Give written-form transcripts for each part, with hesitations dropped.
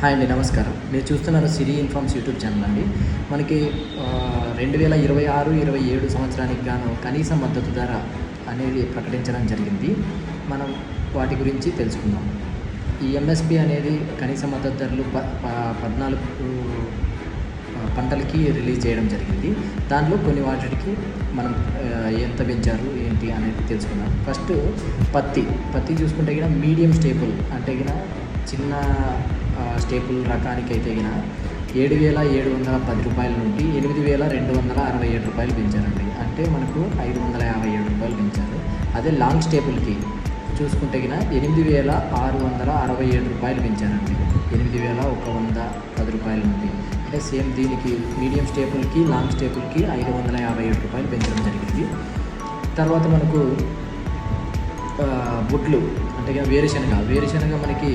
Hi అండి, నమస్కారం. మీరు చూస్తున్నారు సిరి ఇన్ఫార్మ్స్ యూట్యూబ్ ఛానల్ అండి. మనకి 2026-27 సంవత్సరానికి గాను కనీస మద్దతు ధర అనేది ప్రకటించడం జరిగింది. మనం వాటి గురించి తెలుసుకుందాం. ఈ ఎంఎస్పి అనేది కనీస మద్దతు ధరలు 14 పంటలకి రిలీజ్ చేయడం జరిగింది. దాంట్లో కొన్ని వాటికి మనం ఎంత పెంచారు ఏంటి అనేది తెలుసుకుందాం. ఫస్ట్ పత్తి చూసుకుంటే గిన మీడియం స్టేపుల్ అంటే గిన చిన్న స్టేపుల్ రకానికి అయితే గిన 7,710 రూపాయల నుండి 8,267 రూపాయలు పెంచారండి. అంటే మనకు 557 రూపాయలు పెంచారు. అదే లాంగ్ స్టేపుల్కి చూసుకుంటే గిన 8,667 రూపాయలు పెంచారండి. 8,110 రూపాయల నుండి అంటే సేమ్ దీనికి మీడియం స్టేపుల్కి లాంగ్ స్టేపుల్కి 557 రూపాయలు పెంచడం జరిగింది. తర్వాత మనకు బుడ్లు అంటే వేరుశనగ మనకి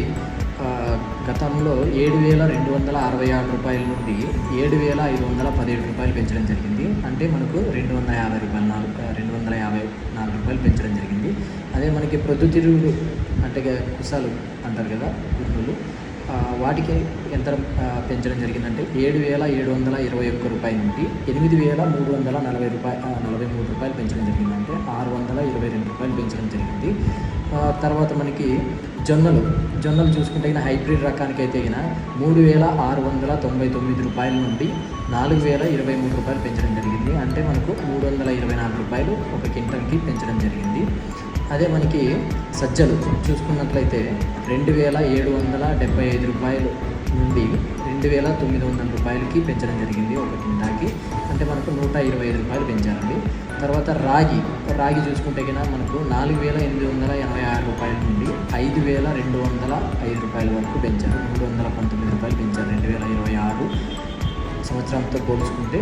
గతంలో 7,266 రూపాయల నుండి 7,517 రూపాయలు పెంచడం జరిగింది. అంటే మనకు 254 రూపాయలు పెంచడం జరిగింది. అదే మనకి ప్రొద్దుతిరుగుడు అంటే కుసాలు అంటారు కదా, గుడ్లు, వాటికి ఎంత పెంచడం జరిగిందంటే 7,721 రూపాయల నుండి 8,343 రూపాయలు పెంచడం జరిగింది. అంటే 622 రూపాయలు పెంచడం జరిగింది. తర్వాత మనకి జొన్నలు చూసుకుంటే హైబ్రిడ్ రకానికి అయితే 3,699 రూపాయల నుండి 4,023 రూపాయలు పెంచడం జరిగింది. అంటే మనకు 324 రూపాయలు ఒక క్వింటల్కి పెంచడం జరిగింది. అదే మనకి సజ్జలు చూసుకున్నట్లయితే 2,775 రూపాయలు నుండి 2,900 రూపాయలకి పెంచడం జరిగింది ఒక క్వింటాకి. అంటే మనకు 125 రూపాయలు పెంచారండి. తర్వాత రాగి చూసుకుంటే కన్నా మనకు 4,886 రూపాయల నుండి 5,205 రూపాయల వరకు పెంచారు. 319 రూపాయలు పెంచారు 2026 సంవత్సరంతో పోల్చుకుంటే.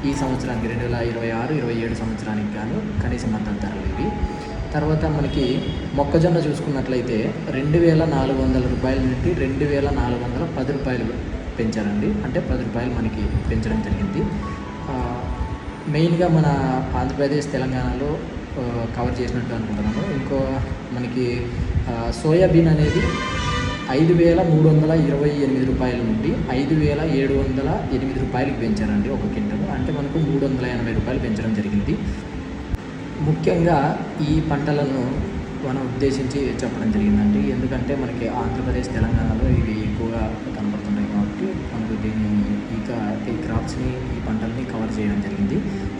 ఈ సంవత్సరానికి 2026-27 సంవత్సరానికి గాను కనీస మద్దతు ధరలు ఇవి. తర్వాత మనకి మొక్కజొన్న చూసుకున్నట్లయితే 2,400 రూపాయల నుండి 2,410 రూపాయలు పెంచారండి. అంటే 10 రూపాయలు మనకి పెంచడం జరిగింది. మెయిన్గా మన ఆంధ్రప్రదేశ్ తెలంగాణలో కవర్ చేసినట్టు అనుకుంటున్నాము. ఇంకో మనకి సోయాబీన్ అనేది 5,328 రూపాయల నుండి 5,708 రూపాయలకి పెంచారండి ఒక క్వింటల్. అంటే మనకు 380 రూపాయలు పెంచడం జరిగింది. ముఖ్యంగా ఈ పంటలను మనం ఉద్దేశించి చెప్పడం జరిగిందండి. ఎందుకంటే మనకి ఆంధ్రప్రదేశ్ తెలంగాణలో ఇవి ఎక్కువగా కనపడుతున్నాయి కాబట్టి మనకు ఈ క్రాప్స్ని ఈ పంటల్ని కవర్ చేయడం జరిగింది.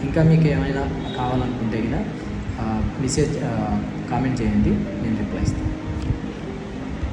ఇంకా మీకు ఏమైనా కావాలనుకుంటే కనుక మెసేజ్ కామెంట్ చేయండి, నేను రిప్లై ఇస్తాను.